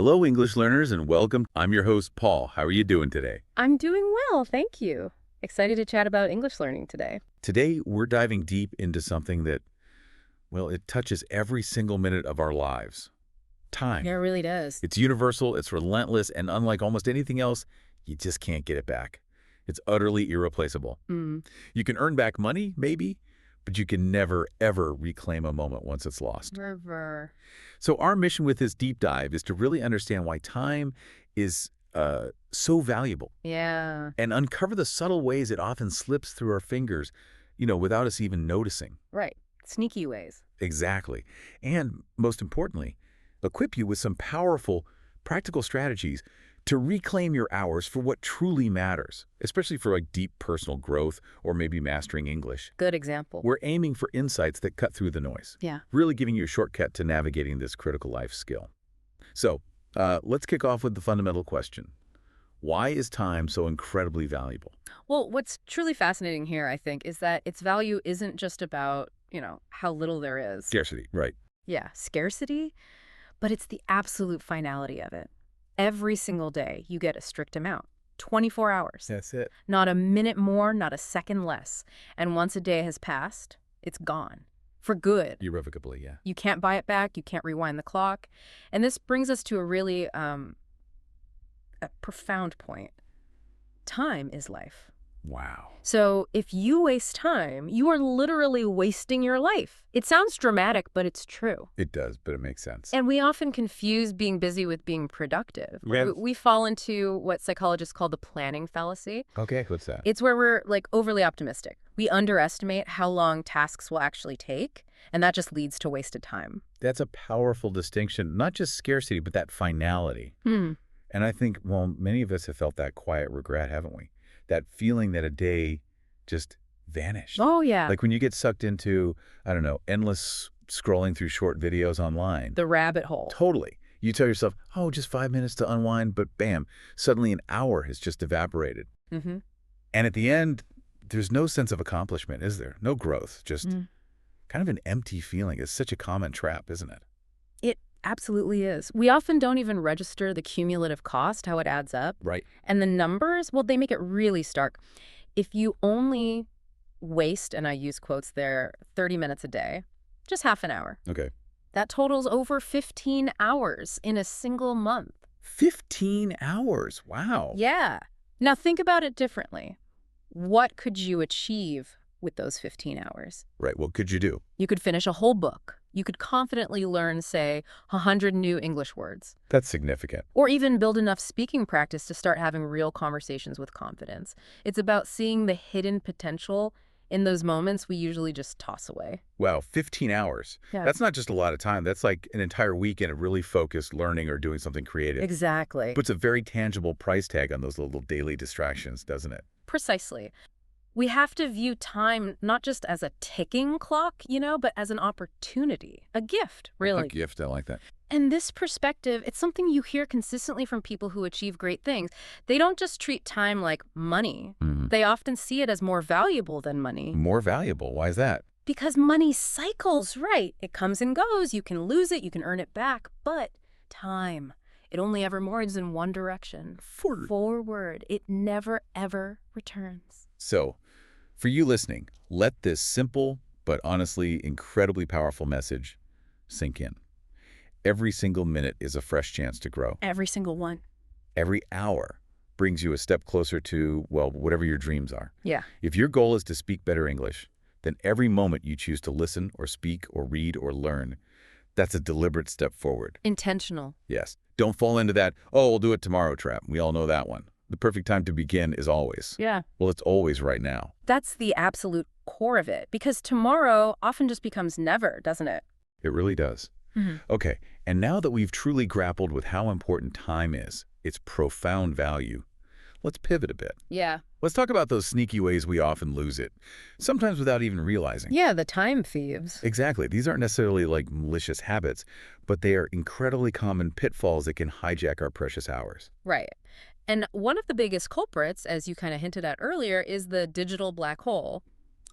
Hello, English learners, and welcome. I'm your host, Paul. How are you doing today? I'm doing well, thank you. Excited to chat about English learning today. Today, we're diving deep into something that, well, it touches every single minute of our lives. Time. Yeah, it really does. It's universal, it's relentless, and unlike almost anything else, you just can't get it back. It's utterly irreplaceable. Mm. You can earn back money, maybe, but you can never, ever reclaim a moment once it's lost. River. So our mission with this deep dive is to really understand why time is so valuable Yeah. and uncover the subtle ways it often slips through our fingers, without us even noticing. Right. Sneaky ways. Exactly. And most importantly, equip you with some powerful, practical strategies to reclaim your hours for what truly matters, especially for like deep personal growth or maybe mastering English. Good example. We're aiming for insights that cut through the noise, Yeah. really giving you a shortcut to navigating this critical life skill. So let's kick off with the fundamental question. Why is time so incredibly valuable? Well, what's truly fascinating here, I think, is that its value isn't just about, how little there is. Scarcity, right. Yeah, scarcity, but it's the absolute finality of it. Every single day, you get a strict amount. 24 hours. That's it. Not a minute more, not a second less. And once a day has passed, it's gone. For good. Irrevocably, yeah. You can't buy it back. You can't rewind the clock. And this brings us to a really a profound point. Time is life. Wow. So if you waste time, you are literally wasting your life. It sounds dramatic, but it's true. It does, but it makes sense. And we often confuse being busy with being productive. Yeah. We fall into what psychologists call the planning fallacy. Okay, what's that? It's where we're overly optimistic. We underestimate how long tasks will actually take, and that just leads to wasted time. That's a powerful distinction, not just scarcity, but that finality. Hmm. And I think, well, many of us have felt that quiet regret, haven't we? That feeling that a day just vanished. Oh, yeah. Like when you get sucked into, I don't know, endless scrolling through short videos online. The rabbit hole. Totally. You tell yourself, oh, just 5 minutes to unwind, but bam, suddenly an hour has just evaporated. Mm-hmm. And at the end, there's no sense of accomplishment, is there? No growth, just kind of an empty feeling. It's such a common trap, isn't it? It absolutely is. We often don't even register the cumulative cost, how it adds up. Right. And the numbers, well, they make it really stark. If you only waste, and I use quotes there, 30 minutes a day, just half an hour. Okay. That totals over 15 hours in a single month. 15 hours. Wow. Yeah. Now think about it differently. What could you achieve with those 15 hours? Right. What could you do? You could finish a whole book. You could confidently learn, say, 100 new English words. That's significant. Or even build enough speaking practice to start having real conversations with confidence. It's about seeing the hidden potential in those moments we usually just toss away. Wow, 15 hours. Yeah. That's not just a lot of time. That's like an entire weekend of really focused learning or doing something creative. Exactly. Puts a very tangible price tag on those little daily distractions, doesn't it? Precisely. We have to view time not just as a ticking clock, but as an opportunity, a gift, really. A gift, I like that. And this perspective, it's something you hear consistently from people who achieve great things. They don't just treat time like money. They often see it as more valuable than money. More valuable. Why is that? Because money cycles, right? It comes and goes. You can lose it. You can earn it back. But time, it only ever moves in one direction. Forward. It never, ever returns. So, for you listening, let this simple but honestly incredibly powerful message sink in. Every single minute is a fresh chance to grow. Every single one. Every hour brings you a step closer to, well, whatever your dreams are. Yeah. If your goal is to speak better English, then every moment you choose to listen or speak or read or learn, that's a deliberate step forward. Intentional. Yes. Don't fall into that, oh, we'll do it tomorrow trap. We all know that one. The perfect time to begin is always. Yeah. Well, it's always right now. That's the absolute core of it, because tomorrow often just becomes never, doesn't it? It really does. Okay, and now that we've truly grappled with how important time is, its profound value, let's pivot a bit. Yeah. Let's talk about those sneaky ways we often lose it, sometimes without even realizing. Yeah, the time thieves. Exactly. These aren't necessarily like malicious habits, but they are incredibly common pitfalls that can hijack our precious hours. Right. And one of the biggest culprits, as you kind of hinted at earlier, is the digital black hole.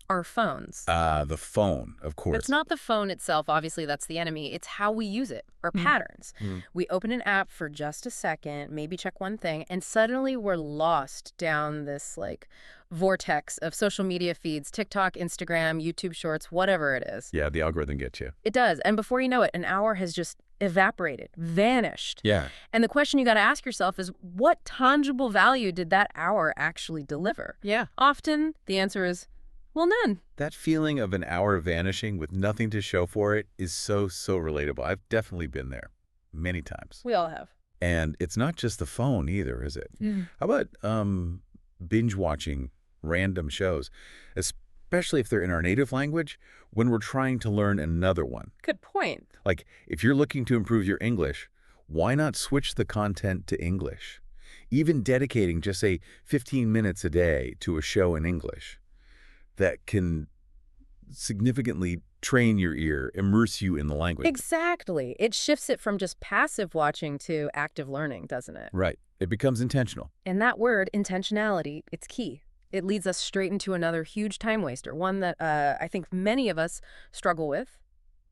Our phones. The phone, of course. It's not the phone itself. Obviously, that's the enemy. It's how we use it, our patterns. We open an app for just a second, maybe check one thing, and suddenly we're lost down this like vortex of social media feeds, TikTok, Instagram, YouTube Shorts, whatever it is. Yeah, the algorithm gets you. It does. And before you know it, an hour has just evaporated, vanished. Yeah. And the question you got to ask yourself is, what tangible value did that hour actually deliver? Yeah. Often the answer is, well, none. That feeling of an hour vanishing with nothing to show for it is so relatable. I've definitely been there many times. We all have. And it's not just the phone either, is it? How about binge watching random shows, especially if they're in our native language, when we're trying to learn another one? Good point. Like, if you're looking to improve your English, why not switch the content to English? Even dedicating just, say, 15 minutes a day to a show in English that can significantly train your ear, immerse you in the language. Exactly. It shifts it from just passive watching to active learning, doesn't it? Right. It becomes intentional. And that word, intentionality, it's key. It leads us straight into another huge time waster, one that I think many of us struggle with,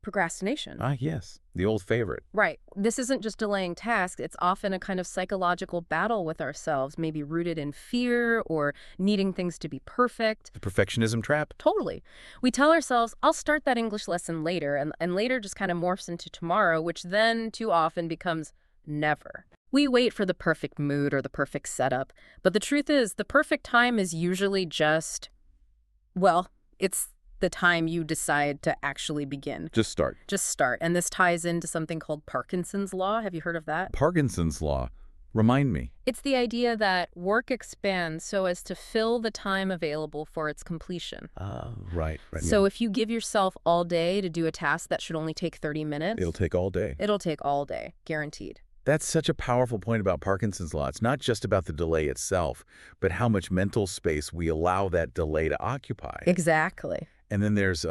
procrastination. Ah, yes. The old favorite. Right. This isn't just delaying tasks. It's often a kind of psychological battle with ourselves, maybe rooted in fear or needing things to be perfect. The perfectionism trap? Totally. We tell ourselves, I'll start that English lesson later, and later just kind of morphs into tomorrow, which then too often becomes never. We wait for the perfect mood or the perfect setup, but the truth is the perfect time is usually just, well, it's the time you decide to actually begin. Just start. Just start. And this ties into something called Parkinson's Law. Have you heard of that? Parkinson's Law. Remind me. It's the idea that work expands so as to fill the time available for its completion. Right. So if you give yourself all day to do a task that should only take 30 minutes, It'll take all day. It'll take all day, guaranteed. That's such a powerful point about Parkinson's Law. It's not just about the delay itself, but how much mental space we allow that delay to occupy. Exactly. And then there's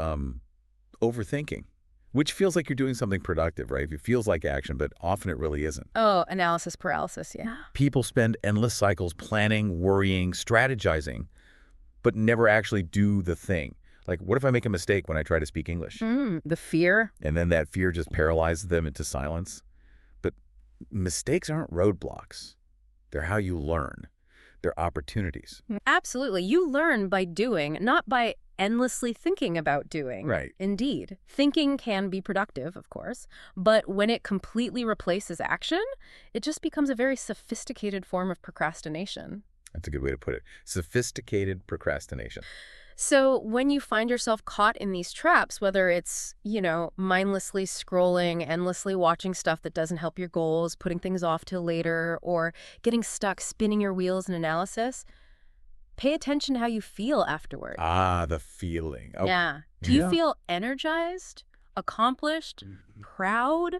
overthinking, which feels like you're doing something productive, right? It feels like action, but often it really isn't. Oh, analysis paralysis, yeah. People spend endless cycles planning, worrying, strategizing, but never actually do the thing. Like, what if I make a mistake when I try to speak English? The fear. And then that fear just paralyzes them into silence. But mistakes aren't roadblocks. They're how you learn. They're opportunities. Absolutely. You learn by doing, not by endlessly thinking about doing. Right. Indeed. Thinking can be productive, of course, but when it completely replaces action, it just becomes a very sophisticated form of procrastination. That's a good way to put it. Sophisticated procrastination. So when you find yourself caught in these traps, whether it's, mindlessly scrolling, endlessly watching stuff that doesn't help your goals, putting things off till later, or getting stuck spinning your wheels in analysis, pay attention to how you feel afterward. Ah, the feeling. Oh, yeah. Do you feel energized, accomplished, proud?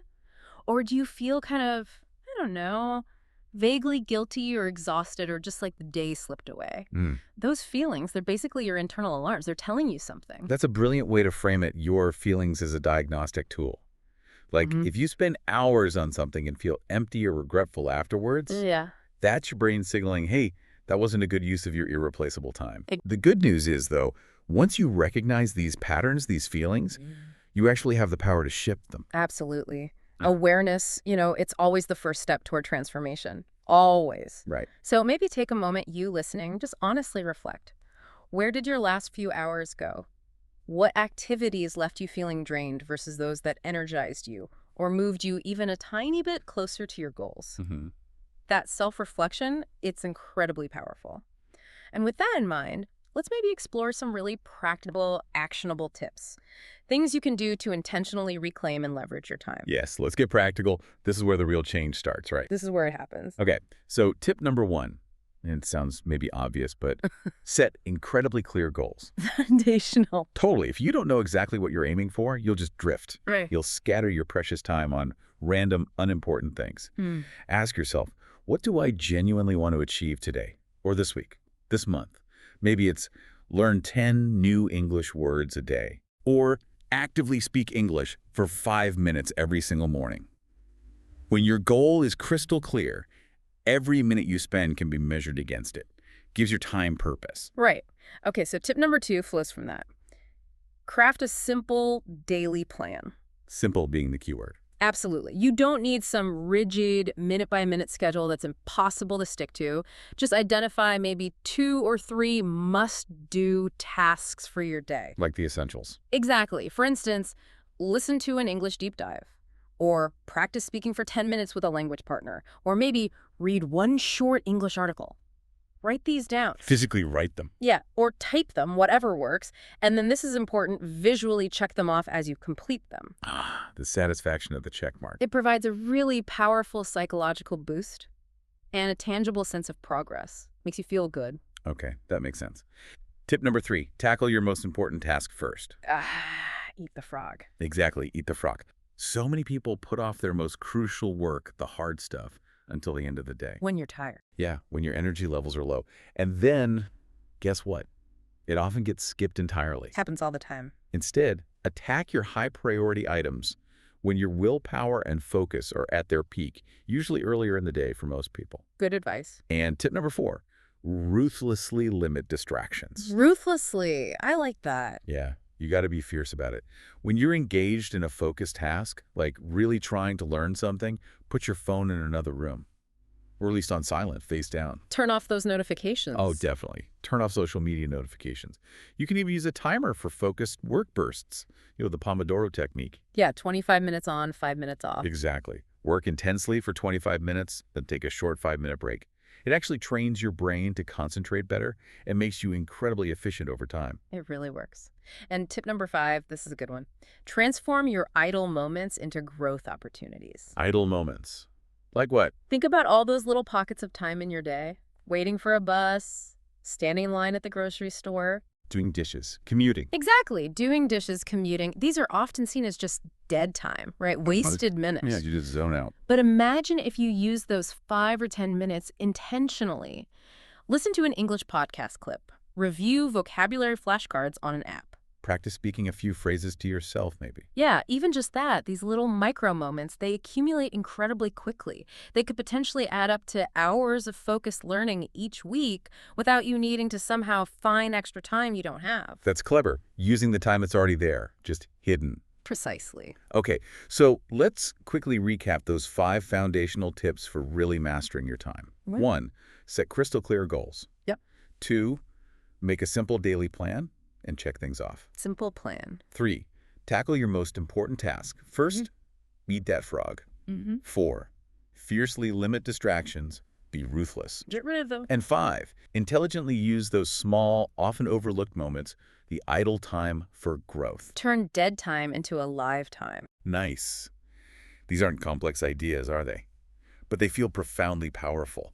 Or do you feel kind of, I don't know, vaguely guilty or exhausted or just like the day slipped away? Those feelings, they're basically your internal alarms. They're telling you something. That's a brilliant way to frame it, your feelings as a diagnostic tool. Like, if you spend hours on something and feel empty or regretful afterwards, that's your brain signaling, hey, that wasn't a good use of your irreplaceable time. The good news is, though, once you recognize these patterns, these feelings, you actually have the power to shift them. Absolutely. Awareness, it's always the first step toward transformation. Always. Right. So maybe take a moment, you listening, just honestly reflect. Where did your last few hours go? What activities left you feeling drained versus those that energized you or moved you even a tiny bit closer to your goals? That self-reflection, it's incredibly powerful. And with that in mind, let's maybe explore some really practical, actionable tips. Things you can do to intentionally reclaim and leverage your time. Yes, let's get practical. This is where the real change starts, right? This is where it happens. Okay, so tip number 1, and it sounds maybe obvious, but set incredibly clear goals. Foundational. Totally. If you don't know exactly what you're aiming for, you'll just drift. Right. You'll scatter your precious time on random, unimportant things. Ask yourself, what do I genuinely want to achieve today or this week, this month? Maybe it's learn 10 new English words a day or actively speak English for 5 minutes every single morning. When your goal is crystal clear, every minute you spend can be measured against it. Gives your time purpose. Right. Okay, so tip number 2 flows from that. Craft a simple daily plan. Simple being the keyword. Absolutely. You don't need some rigid minute-by-minute schedule that's impossible to stick to. Just identify maybe 2 or 3 must-do tasks for your day. Like the essentials. Exactly. For instance, listen to an English deep dive, or practice speaking for 10 minutes with a language partner, or maybe read one short English article. Write these down. Physically write them. Yeah, or type them, whatever works. And then this is important, visually check them off as you complete them. Ah, the satisfaction of the check mark. It provides a really powerful psychological boost and a tangible sense of progress. Makes you feel good. Okay, that makes sense. Tip number 3, tackle your most important task first. Eat the frog. Exactly, eat the frog. So many people put off their most crucial work, the hard stuff, until the end of the day. When you're tired. Yeah, when your energy levels are low. And then, guess what? It often gets skipped entirely. Happens all the time. Instead, attack your high priority items when your willpower and focus are at their peak, usually earlier in the day for most people. Good advice. And tip number 4, ruthlessly limit distractions. Ruthlessly. I like that. Yeah, you got to be fierce about it. When you're engaged in a focused task, like really trying to learn something, put your phone in another room, or at least on silent, face down. Turn off those notifications. Oh, definitely. Turn off social media notifications. You can even use a timer for focused work bursts, the Pomodoro technique. Yeah, 25 minutes on, 5 minutes off. Exactly. Work intensely for 25 minutes, then take a short 5-minute break. It actually trains your brain to concentrate better and makes you incredibly efficient over time. It really works. And tip number 5, this is a good one. Transform your idle moments into growth opportunities. Idle moments. Like what? Think about all those little pockets of time in your day. Waiting for a bus, standing in line at the grocery store. Doing dishes, commuting. Exactly. Doing dishes, commuting. These are often seen as just dead time, right? Wasted minutes. Yeah, you just zone out. But imagine if you use those 5 or 10 minutes intentionally. Listen to an English podcast clip. Review vocabulary flashcards on an app. Practice speaking a few phrases to yourself, maybe. Yeah, even just that, these little micro moments, they accumulate incredibly quickly. They could potentially add up to hours of focused learning each week without you needing to somehow find extra time you don't have. That's clever. Using the time that's already there, just hidden. Precisely. Okay, so let's quickly recap those 5 foundational tips for really mastering your time. What? 1, set crystal clear goals. Yep. 2, make a simple daily plan and check things off. Simple plan. 3, tackle your most important task. First, eat that frog. 4, fiercely limit distractions. Be ruthless. Get rid of them. And 5, intelligently use those small, often overlooked moments, the idle time for growth. Turn dead time into a live time. Nice. These aren't complex ideas, are they? But they feel profoundly powerful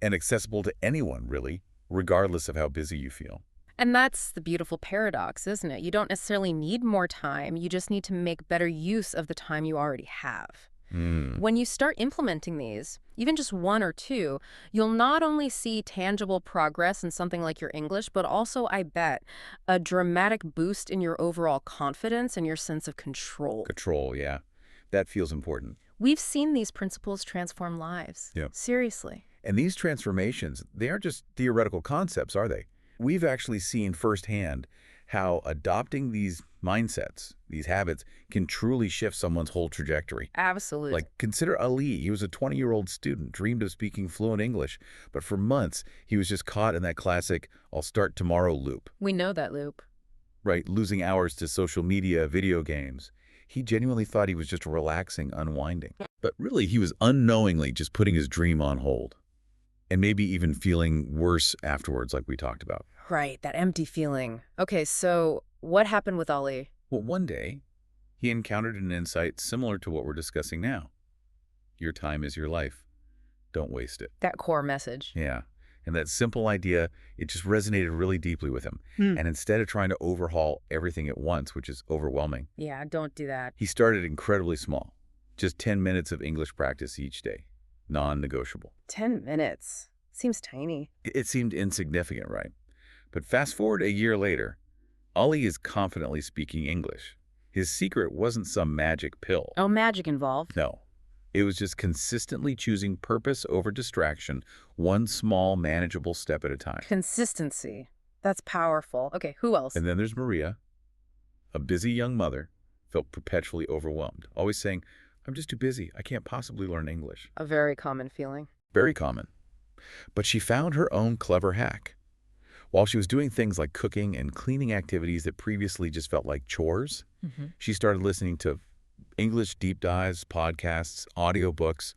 and accessible to anyone, really, regardless of how busy you feel. And that's the beautiful paradox, isn't it? You don't necessarily need more time. You just need to make better use of the time you already have. When you start implementing these, even just 1 or 2, you'll not only see tangible progress in something like your English, but also, I bet, a dramatic boost in your overall confidence and your sense of control. Control, yeah. That feels important. We've seen these principles transform lives. Yeah. Seriously. And these transformations, they aren't just theoretical concepts, are they? We've actually seen firsthand how adopting these mindsets, these habits, can truly shift someone's whole trajectory. Absolutely. Like, consider Ali. He was a 20-year-old student, dreamed of speaking fluent English, but for months, he was just caught in that classic, I'll start tomorrow loop. We know that loop. Right, losing hours to social media, video games. He genuinely thought he was just relaxing, unwinding. But really, he was unknowingly just putting his dream on hold. And maybe even feeling worse afterwards, like we talked about. Right, that empty feeling. Okay, so what happened with Ali? Well, one day, he encountered an insight similar to what we're discussing now. Your time is your life. Don't waste it. That core message. Yeah. And that simple idea, it just resonated really deeply with him. And instead of trying to overhaul everything at once, which is overwhelming, Yeah, don't do that. he started incredibly small. Just 10 minutes of English practice each day. Non-negotiable. 10 minutes. Seems tiny. It seemed insignificant, right? But fast forward a year later, Ali is confidently speaking English. His secret wasn't some magic pill. Oh, magic involved. No. It was just consistently choosing purpose over distraction, one small, manageable step at a time. Consistency. That's powerful. Okay, who else? And then there's Maria. a busy young mother, felt perpetually overwhelmed, always saying, "I'm just too busy. I can't possibly learn English." A very common feeling. Very common. But she found her own clever hack. While she was doing things like cooking and cleaning activities that previously just felt like chores, she started listening to English deep dives, podcasts, audiobooks.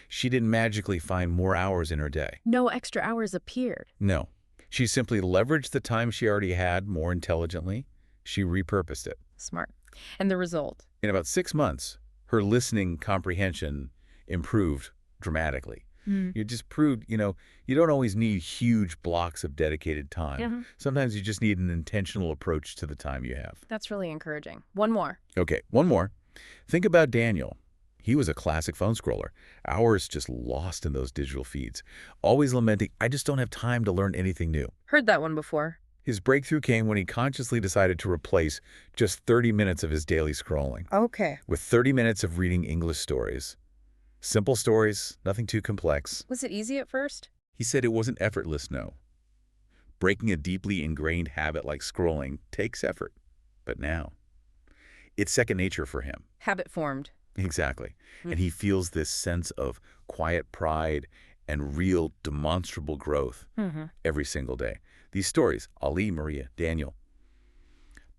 She didn't magically find more hours in her day. No extra hours appeared. No. She simply leveraged the time she already had more intelligently. She repurposed it. Smart. And the result? In about 6 months, her listening comprehension improved dramatically. You just proved, you don't always need huge blocks of dedicated time. Sometimes you just need an intentional approach to the time you have. That's really encouraging. One more. Okay, one more. Think about Daniel. He was a classic phone scroller. Hours just lost in those digital feeds. Always lamenting, "I just don't have time to learn anything new." Heard that one before. His breakthrough came when he consciously decided to replace just 30 minutes of his daily scrolling Okay. with 30 minutes of reading English stories. Simple stories, nothing too complex. Was it easy at first? He said it wasn't effortless, no. Breaking a deeply ingrained habit like scrolling takes effort. But now, it's second nature for him. Habit formed. Exactly. And he feels this sense of quiet pride and real demonstrable growth every single day. These stories, Ali, Maria, Daniel,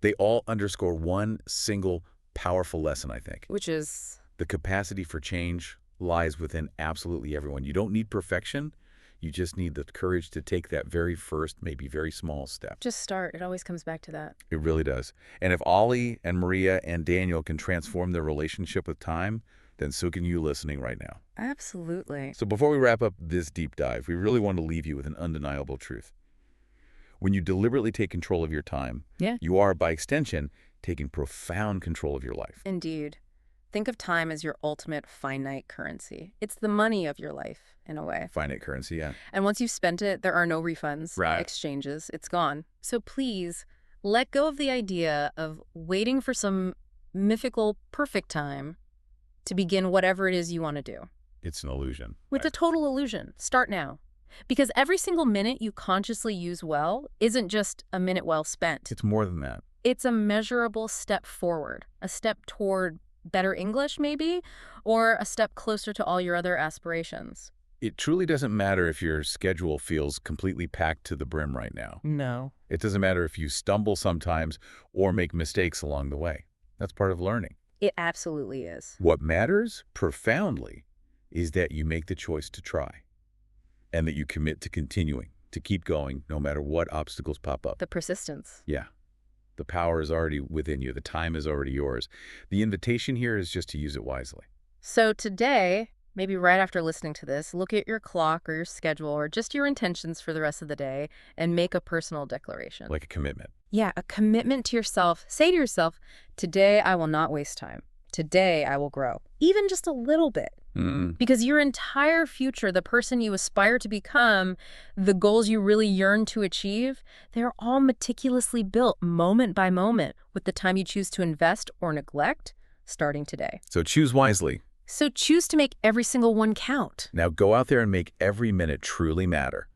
they all underscore one single powerful lesson, I think. Which is? The capacity for change lies within absolutely everyone. You don't need perfection. You just need the courage to take that very first, maybe very small step. Just start. It always comes back to that. It really does. And if Ollie and Maria and Daniel can transform their relationship with time, then so can you listening right now. Absolutely. So before we wrap up this deep dive, we really want to leave you with an undeniable truth. When you deliberately take control of your time, you are, by extension, taking profound control of your life. Indeed. Think of time as your ultimate finite currency. It's the money of your life, in a way. Finite currency, yeah. And once you've spent it, there are no refunds, exchanges. It's gone. So please, let go of the idea of waiting for some mythical perfect time to begin whatever it is you want to do. It's an illusion. It's a total illusion. Start now. Because every single minute you consciously use well isn't just a minute well spent. It's more than that. It's a measurable step forward, a step toward better English, maybe, or a step closer to all your other aspirations. It truly doesn't matter if your schedule feels completely packed to the brim right now. No. It doesn't matter if you stumble sometimes or make mistakes along the way. That's part of learning. It absolutely is. What matters profoundly is that you make the choice to try and that you commit to continuing, to keep going no matter what obstacles pop up. The persistence. Yeah. The power is already within you. The time is already yours. The invitation here is just to use it wisely. So today, maybe right after listening to this, look at your clock or your schedule or just your intentions for the rest of the day and make a personal declaration. Like a commitment. Yeah, a commitment to yourself. Say to yourself, today I will not waste time. Today I will grow. Even just a little bit. Because your entire future, the person you aspire to become, the goals you really yearn to achieve, they're all meticulously built moment by moment with the time you choose to invest or neglect starting today. So choose wisely. So choose to make every single one count. Now go out there and make every minute truly matter.